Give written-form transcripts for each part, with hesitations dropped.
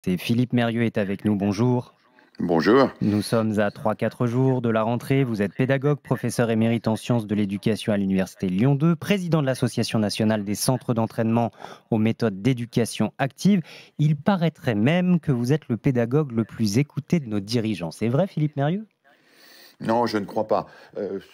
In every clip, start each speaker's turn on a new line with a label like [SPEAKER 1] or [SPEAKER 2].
[SPEAKER 1] C'est Philippe Mérieux est avec nous, bonjour.
[SPEAKER 2] Bonjour.
[SPEAKER 1] Nous sommes à 3-4 jours de la rentrée. Vous êtes pédagogue, professeur émérite en sciences de l'éducation à l'Université Lyon 2, président de l'Association nationale des centres d'entraînement aux méthodes d'éducation active. Il paraîtrait même que vous êtes le pédagogue le plus écouté de nos dirigeants. C'est vrai, Philippe Mérieux?
[SPEAKER 2] Non, je ne crois pas.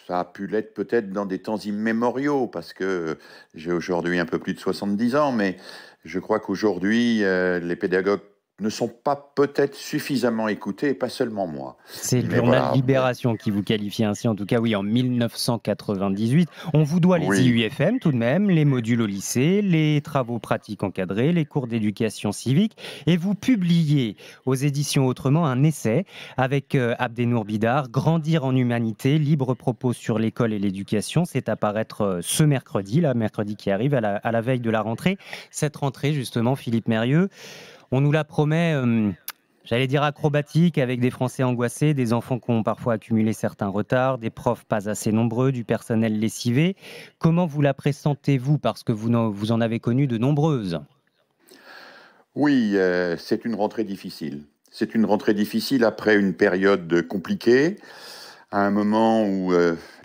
[SPEAKER 2] Ça a pu l'être peut-être dans des temps immémoriaux, parce que j'ai aujourd'hui un peu plus de 70 ans, mais je crois qu'aujourd'hui, les pédagogues ne sont pas peut-être suffisamment écoutés, et pas seulement moi.
[SPEAKER 1] C'est le
[SPEAKER 2] Mais
[SPEAKER 1] journal
[SPEAKER 2] voilà.
[SPEAKER 1] Libération qui vous qualifie ainsi, en tout cas oui, en 1998. On vous doit les
[SPEAKER 2] Oui,
[SPEAKER 1] IUFM tout de même, les modules au lycée, les travaux pratiques encadrés, les cours d'éducation civique. Et vous publiez aux éditions Autrement un essai avec Abdenour Bidar, Grandir en humanité, libre propos sur l'école et l'éducation. C'est à paraître ce mercredi, là, mercredi qui arrive à la veille de la rentrée. Cette rentrée, justement, Philippe Mérieux, on nous la promet, j'allais dire acrobatique, avec des Français angoissés, des enfants qui ont parfois accumulé certains retards, des profs pas assez nombreux, du personnel lessivé. Comment vous la pressentez-vous? Parce que vous en avez connu de nombreuses.
[SPEAKER 2] oui, c'est une rentrée difficile. C'est une rentrée difficile après une période compliquée, à un moment où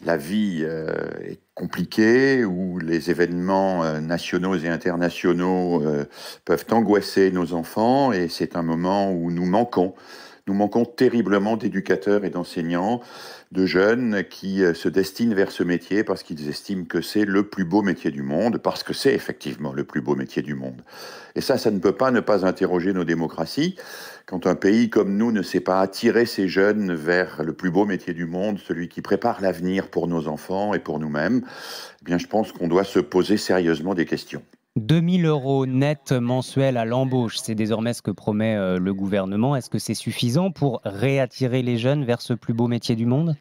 [SPEAKER 2] la vie est compliquée, où les événements nationaux et internationaux peuvent angoisser nos enfants, et c'est un moment où nous manquons. Nous manquons terriblement d'éducateurs et d'enseignants, de jeunes qui se destinent vers ce métier parce qu'ils estiment que c'est le plus beau métier du monde, parce que c'est effectivement le plus beau métier du monde. Et ça ne peut pas ne pas interroger nos démocraties. Quand un pays comme nous ne sait pas attirer ses jeunes vers le plus beau métier du monde, celui qui prépare l'avenir pour nos enfants et pour nous-mêmes, eh bien, je pense qu'on doit se poser sérieusement des questions.
[SPEAKER 1] 2 000 € net mensuels à l'embauche, c'est désormais ce que promet le gouvernement. Est-ce que c'est suffisant pour réattirer les jeunes vers ce plus beau métier du monde?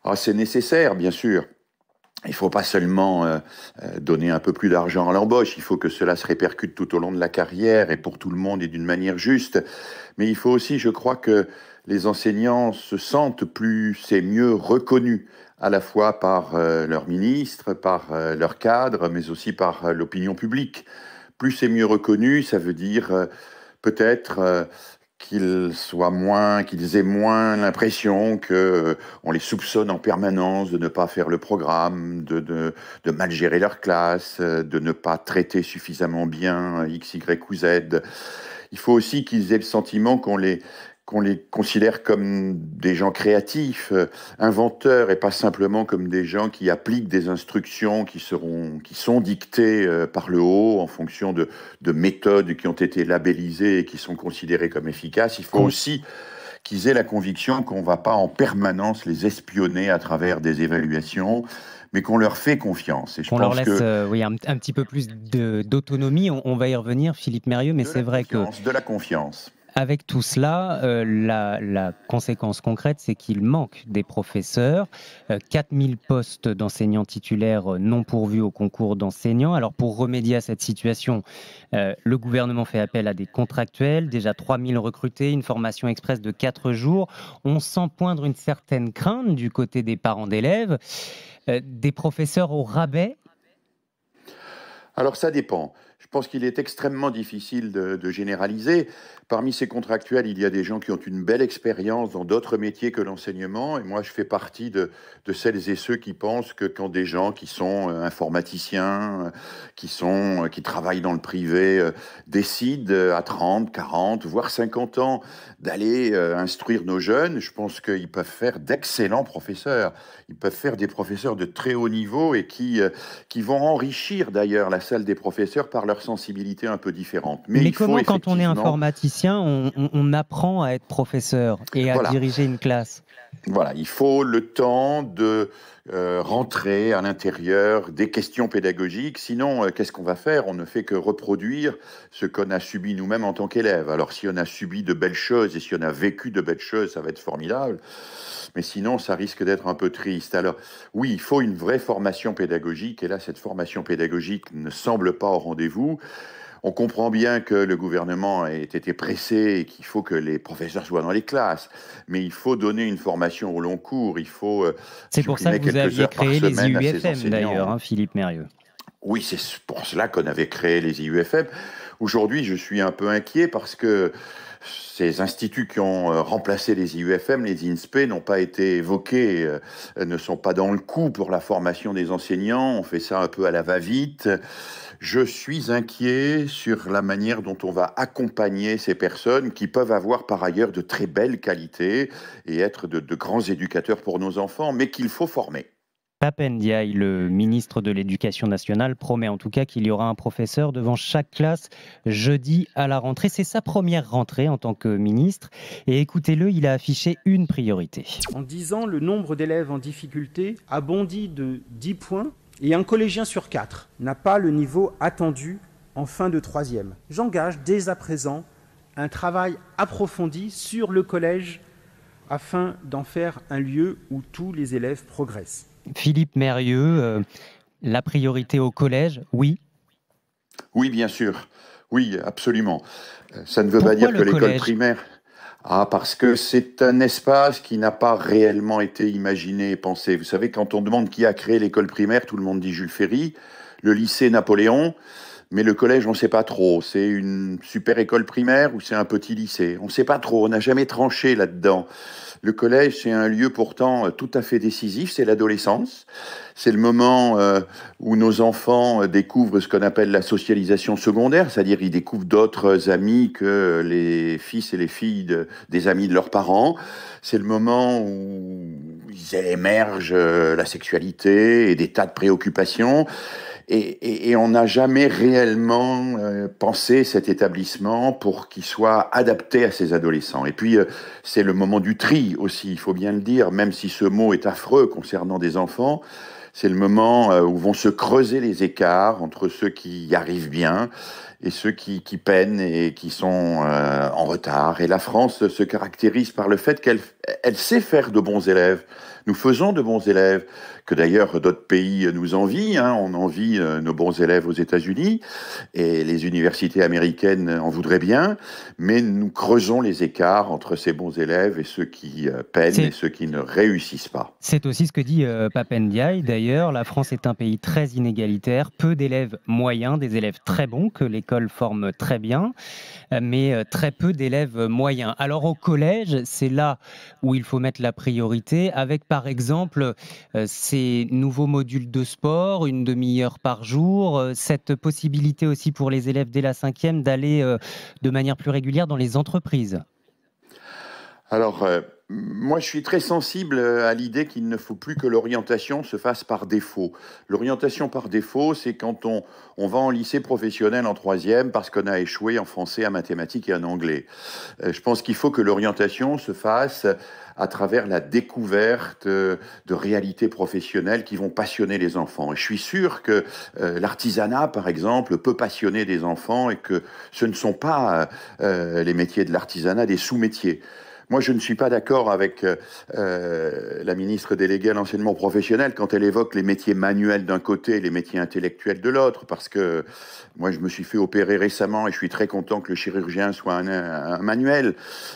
[SPEAKER 2] Ah, c'est nécessaire, bien sûr. Il ne faut pas seulement donner un peu plus d'argent à l'embauche, il faut que cela se répercute tout au long de la carrière et pour tout le monde et d'une manière juste. Mais il faut aussi, je crois, que les enseignants se sentent plus et mieux reconnus, à la fois par leur ministre, par leur cadre, mais aussi par l'opinion publique. Plus et mieux reconnus, ça veut dire peut-être qu'ils aient moins l'impression que on les soupçonne en permanence de ne pas faire le programme, de mal gérer leur classe, de ne pas traiter suffisamment bien X, Y ou Z. Il faut aussi qu'ils aient le sentiment qu'on les considère comme des gens créatifs, inventeurs, et pas simplement comme des gens qui appliquent des instructions qui sont dictées par le haut en fonction de méthodes qui ont été labellisées et qui sont considérées comme efficaces. Il faut aussi qu'ils aient la conviction qu'on ne va pas en permanence les espionner à travers des évaluations, mais qu'on leur fait confiance. Et je
[SPEAKER 1] Qu'on leur
[SPEAKER 2] pense
[SPEAKER 1] laisse
[SPEAKER 2] que
[SPEAKER 1] oui, un petit peu plus d'autonomie. On va y revenir, Philippe Mérieux, mais c'est vrai que
[SPEAKER 2] de la confiance.
[SPEAKER 1] avec tout cela, la conséquence concrète, c'est qu'il manque des professeurs. 4 000 postes d'enseignants titulaires non pourvus au concours d'enseignants. Alors, pour remédier à cette situation, le gouvernement fait appel à des contractuels, déjà 3 000 recrutés, une formation express de 4 jours. On sent poindre une certaine crainte du côté des parents d'élèves, des professeurs au rabais.
[SPEAKER 2] Alors ça dépend. Je pense qu'il est extrêmement difficile de généraliser. Parmi ces contractuels, il y a des gens qui ont une belle expérience dans d'autres métiers que l'enseignement. Et moi, je fais partie de celles et ceux qui pensent que quand des gens qui sont informaticiens, qui travaillent dans le privé, décident à 30, 40, voire 50 ans d'aller instruire nos jeunes, je pense qu'ils peuvent faire d'excellents professeurs. Ils peuvent faire des professeurs de très haut niveau et qui vont enrichir d'ailleurs la salle des professeurs par leur sensibilité un peu différente. Mais
[SPEAKER 1] Mais
[SPEAKER 2] il faut
[SPEAKER 1] comment, quand on est
[SPEAKER 2] effectivement,
[SPEAKER 1] informaticien, on apprend à être professeur et à
[SPEAKER 2] voilà,
[SPEAKER 1] diriger une classe?
[SPEAKER 2] voilà, il faut le temps de rentrer à l'intérieur des questions pédagogiques. Sinon, qu'est-ce qu'on va faire? On ne fait que reproduire ce qu'on a subi nous-mêmes en tant qu'élèves. Alors, si on a subi de belles choses et si on a vécu de belles choses, ça va être formidable. Mais sinon, ça risque d'être un peu triste. Alors, oui, il faut une vraie formation pédagogique. Et là, cette formation pédagogique ne semble pas au rendez-vous. On comprend bien que le gouvernement ait été pressé et qu'il faut que les professeurs soient dans les classes, mais il faut donner une formation au long cours, il faut
[SPEAKER 1] C'est pour ça
[SPEAKER 2] supprimer
[SPEAKER 1] que vous
[SPEAKER 2] quelques
[SPEAKER 1] aviez
[SPEAKER 2] heures par
[SPEAKER 1] créé les
[SPEAKER 2] semaine à ces
[SPEAKER 1] IUFM d'ailleurs,
[SPEAKER 2] enseignants.
[SPEAKER 1] hein, Philippe Mérieux.
[SPEAKER 2] Oui, c'est pour cela qu'on avait créé les IUFM. Aujourd'hui, je suis un peu inquiet parce que ces instituts qui ont remplacé les IUFM, les INSPE, n'ont pas été évoqués, ne sont pas dans le coup pour la formation des enseignants. On fait ça un peu à la va-vite. Je suis inquiet sur la manière dont on va accompagner ces personnes qui peuvent avoir par ailleurs de très belles qualités et être de grands éducateurs pour nos enfants, mais qu'il faut former.
[SPEAKER 1] Pap Ndiaye, le ministre de l'Éducation nationale, promet en tout cas qu'il y aura un professeur devant chaque classe jeudi à la rentrée. C'est sa première rentrée en tant que ministre. Et écoutez-le, il a affiché une priorité.
[SPEAKER 3] En 10 ans, le nombre d'élèves en difficulté a bondi de 10 points et un collégien sur 4 n'a pas le niveau attendu en fin de troisième. J'engage dès à présent un travail approfondi sur le collège afin d'en faire un lieu où tous les élèves progressent.
[SPEAKER 1] Philippe Mérieux, la priorité au collège, oui.
[SPEAKER 2] Oui, bien sûr. Oui, absolument. Ça ne veut
[SPEAKER 1] Pourquoi
[SPEAKER 2] pas dire
[SPEAKER 1] le
[SPEAKER 2] que l'école
[SPEAKER 1] collège
[SPEAKER 2] primaire... Ah, parce que c'est un espace qui n'a pas réellement été imaginé et pensé. Vous savez, quand on demande qui a créé l'école primaire, tout le monde dit Jules Ferry, le lycée Napoléon, mais le collège, on ne sait pas trop. C'est une super école primaire ou c'est un petit lycée? On ne sait pas trop, on n'a jamais tranché là-dedans. Le collège, c'est un lieu pourtant tout à fait décisif, c'est l'adolescence. C'est le moment où nos enfants découvrent ce qu'on appelle la socialisation secondaire, c'est-à-dire ils découvrent d'autres amis que les fils et les filles des amis de leurs parents. C'est le moment où ils émergent la sexualité et des tas de préoccupations. Et on n'a jamais réellement pensé cet établissement pour qu'il soit adapté à ces adolescents. Et puis, c'est le moment du tri aussi, il faut bien le dire, même si ce mot est affreux concernant des enfants. C'est le moment où vont se creuser les écarts entre ceux qui y arrivent bien et ceux qui peinent et qui sont en retard. Et la France se caractérise par le fait qu'elle sait faire de bons élèves. Nous faisons de bons élèves, que d'ailleurs d'autres pays nous envient. Hein. On envie nos bons élèves aux États-Unis et les universités américaines en voudraient bien, mais nous creusons les écarts entre ces bons élèves et ceux qui peinent et ceux qui ne réussissent pas.
[SPEAKER 1] C'est aussi ce que dit Pap Ndiaye. D'ailleurs, la France est un pays très inégalitaire, peu d'élèves moyens, des élèves très bons que l'école forme très bien, mais très peu d'élèves moyens. Alors au collège, c'est là où il faut mettre la priorité, avec par exemple ces nouveaux modules de sport, une demi-heure par jour, cette possibilité aussi pour les élèves dès la 5e d'aller de manière plus régulière dans les entreprises.
[SPEAKER 2] Alors, moi, je suis très sensible à l'idée qu'il ne faut plus que l'orientation se fasse par défaut. L'orientation par défaut, c'est quand on va en lycée professionnel en troisième parce qu'on a échoué en français, en mathématiques et en anglais. Je pense qu'il faut que l'orientation se fasse à travers la découverte de réalités professionnelles qui vont passionner les enfants. Et je suis sûr que l'artisanat, par exemple, peut passionner des enfants et que ce ne sont pas les métiers de l'artisanat des sous-métiers. Moi, je ne suis pas d'accord avec la ministre déléguée à l'enseignement professionnel quand elle évoque les métiers manuels d'un côté et les métiers intellectuels de l'autre, parce que moi, je me suis fait opérer récemment et je suis très content que le chirurgien soit un manuel.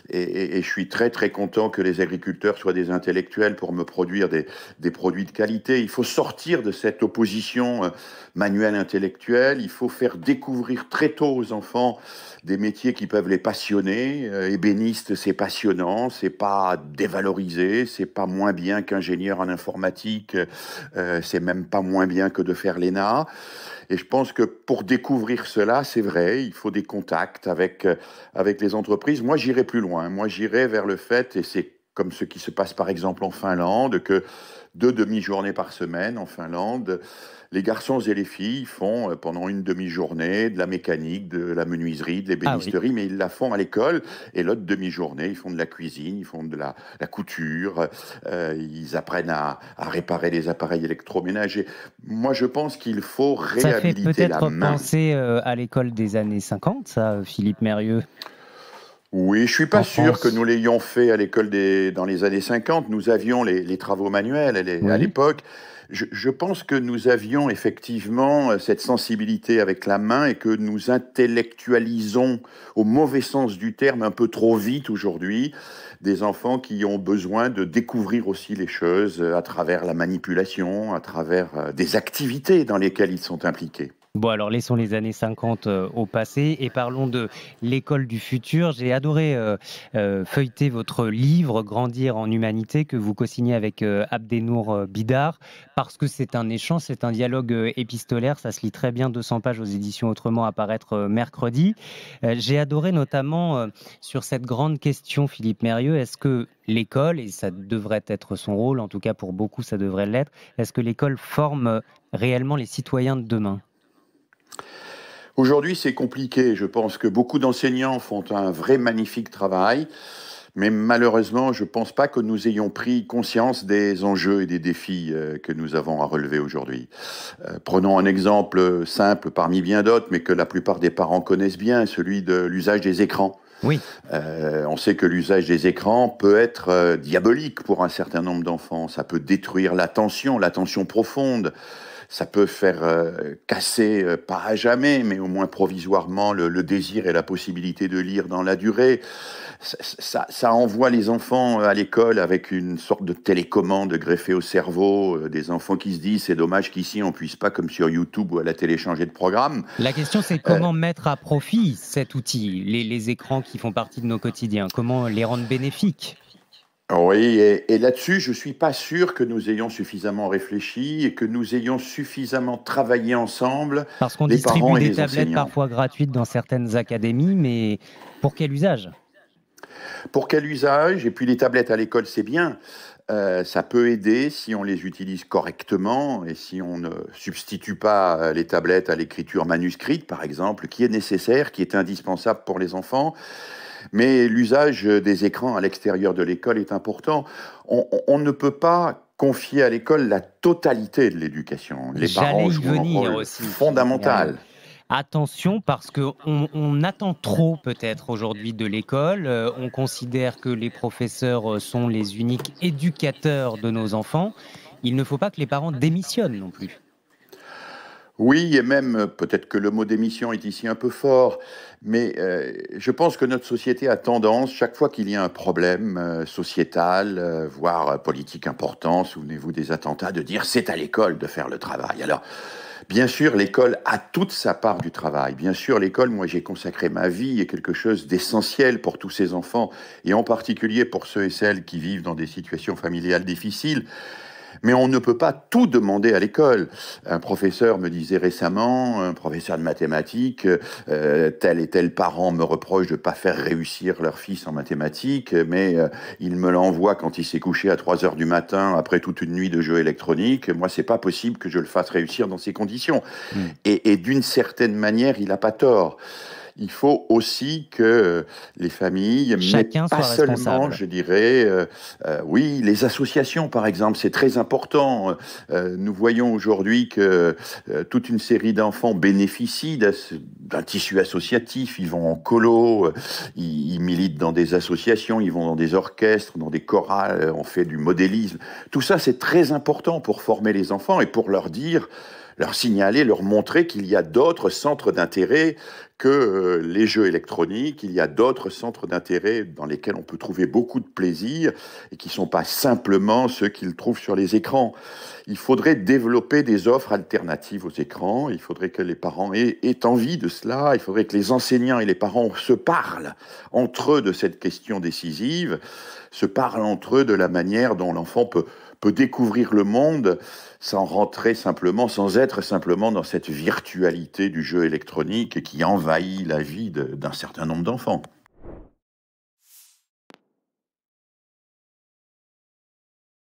[SPEAKER 2] Et je suis très, très content que les agriculteurs soient des intellectuels pour me produire des produits de qualité. Il faut sortir de cette opposition manuelle-intellectuelle. Il faut faire découvrir très tôt aux enfants des métiers qui peuvent les passionner. Ébéniste, c'est passionnant, c'est pas dévalorisé, c'est pas moins bien qu'ingénieur en informatique, c'est même pas moins bien que de faire l'ENA. Et je pense que pour découvrir cela, c'est vrai, il faut des contacts avec les entreprises. Moi, j'irai plus loin. Moi, j'irai vers le fait, et c'est comme ce qui se passe par exemple en Finlande, que 2 demi-journées par semaine en Finlande, les garçons et les filles font pendant une demi-journée de la mécanique, de la menuiserie, de l'ébénisterie, mais ils la font à l'école. Et l'autre demi-journée, ils font de la cuisine, ils font de la couture, ils apprennent à réparer les appareils électroménagers. Moi, je pense qu'il faut réhabiliter la main.
[SPEAKER 1] Ça fait peut-être penser à l'école des années 50, ça, Philippe Mérieux.
[SPEAKER 2] Oui, je suis pas sûr que nous l'ayons fait à l'école dans les années 50. Nous avions les travaux manuels à l'époque. Je pense que nous avions effectivement cette sensibilité avec la main et que nous intellectualisons au mauvais sens du terme un peu trop vite aujourd'hui des enfants qui ont besoin de découvrir aussi les choses à travers la manipulation, à travers des activités dans lesquelles ils sont impliqués.
[SPEAKER 1] Bon, alors laissons les années 50 au passé et parlons de l'école du futur. J'ai adoré feuilleter votre livre Grandir en humanité que vous co-signez avec Abdenour Bidar parce que c'est un échange, c'est un dialogue épistolaire. Ça se lit très bien, 200 pages aux éditions Autrement à paraître mercredi. J'ai adoré notamment sur cette grande question, Philippe Mérieux, est-ce que l'école, et ça devrait être son rôle, en tout cas pour beaucoup ça devrait l'être, est-ce que l'école forme réellement les citoyens de demain?
[SPEAKER 2] Aujourd'hui, c'est compliqué. Je pense que beaucoup d'enseignants font un vrai magnifique travail, mais malheureusement, je ne pense pas que nous ayons pris conscience des enjeux et des défis que nous avons à relever aujourd'hui. Prenons un exemple simple parmi bien d'autres, mais que la plupart des parents connaissent bien, celui de l'usage des écrans.
[SPEAKER 1] Oui.
[SPEAKER 2] On sait que l'usage des écrans peut être diabolique pour un certain nombre d'enfants. Ça peut détruire l'attention profonde. Ça peut faire casser, pas à jamais, mais au moins provisoirement, le désir et la possibilité de lire dans la durée. Ça envoie les enfants à l'école avec une sorte de télécommande greffée au cerveau, des enfants qui se disent c'est dommage qu'ici on puisse pas, comme sur YouTube ou à la télé, changer de programme.
[SPEAKER 1] La question c'est comment mettre à profit cet outil, les écrans qui font partie de nos quotidiens, comment les rendre bénéfiques?
[SPEAKER 2] Oui, et là-dessus, je ne suis pas sûr que nous ayons suffisamment réfléchi et que nous ayons suffisamment travaillé ensemble,
[SPEAKER 1] Parce qu'on
[SPEAKER 2] les parents
[SPEAKER 1] distribue
[SPEAKER 2] et
[SPEAKER 1] des
[SPEAKER 2] les
[SPEAKER 1] tablettes
[SPEAKER 2] enseignants.
[SPEAKER 1] parfois gratuites dans certaines académies, mais pour quel usage?
[SPEAKER 2] Pour quel usage? Et puis les tablettes à l'école, c'est bien. Ça peut aider si on les utilise correctement et si on ne substitue pas les tablettes à l'écriture manuscrite, par exemple, qui est nécessaire, qui est indispensable pour les enfants. Mais l'usage des écrans à l'extérieur de l'école est important. On ne peut pas confier à l'école la totalité de l'éducation. Les parents
[SPEAKER 1] J'allais y
[SPEAKER 2] jouent un
[SPEAKER 1] venir
[SPEAKER 2] rôle
[SPEAKER 1] aussi, Philippe Mérieux.
[SPEAKER 2] fondamental.
[SPEAKER 1] Attention, parce qu'on attend trop peut-être aujourd'hui de l'école. On considère que les professeurs sont les uniques éducateurs de nos enfants. Il ne faut pas que les parents démissionnent non plus.
[SPEAKER 2] Oui, et même peut-être que le mot démission est ici un peu fort, mais je pense que notre société a tendance, chaque fois qu'il y a un problème sociétal, voire politique important, souvenez-vous des attentats, de dire c'est à l'école de faire le travail. Alors, bien sûr, l'école a toute sa part du travail. Bien sûr, l'école, moi j'ai consacré ma vie, est quelque chose d'essentiel pour tous ces enfants, et en particulier pour ceux et celles qui vivent dans des situations familiales difficiles. Mais on ne peut pas tout demander à l'école. Un professeur me disait récemment, un professeur de mathématiques, tel et tel parent me reproche de ne pas faire réussir leur fils en mathématiques, mais il me l'envoie quand il s'est couché à 3 heures du matin après toute une nuit de jeux électroniques. Moi, c'est pas possible que je le fasse réussir dans ces conditions.
[SPEAKER 1] Mm.
[SPEAKER 2] Et d'une certaine manière, il n'a pas tort. Il faut aussi que les familles, mais
[SPEAKER 1] Chacun
[SPEAKER 2] pas
[SPEAKER 1] soit
[SPEAKER 2] seulement,
[SPEAKER 1] responsable.
[SPEAKER 2] je dirais, oui, les associations, par exemple, c'est très important. Nous voyons aujourd'hui que toute une série d'enfants bénéficient d'un tissu associatif. Ils vont en colo, ils militent dans des associations, ils vont dans des orchestres, dans des chorales, on fait du modélisme. Tout ça, c'est très important pour former les enfants et pour leur dire, leur signaler, leur montrer qu'il y a d'autres centres d'intérêt que les jeux électroniques, il y a d'autres centres d'intérêt dans lesquels on peut trouver beaucoup de plaisir et qui ne sont pas simplement ceux qu'ils trouvent sur les écrans. Il faudrait développer des offres alternatives aux écrans, il faudrait que les parents aient envie de cela, il faudrait que les enseignants et les parents se parlent entre eux de cette question décisive, se parlent entre eux de la manière dont l'enfant peut découvrir le monde sans rentrer simplement, sans être simplement dans cette virtualité du jeu électronique qui envahit la vie d'un certain nombre d'enfants.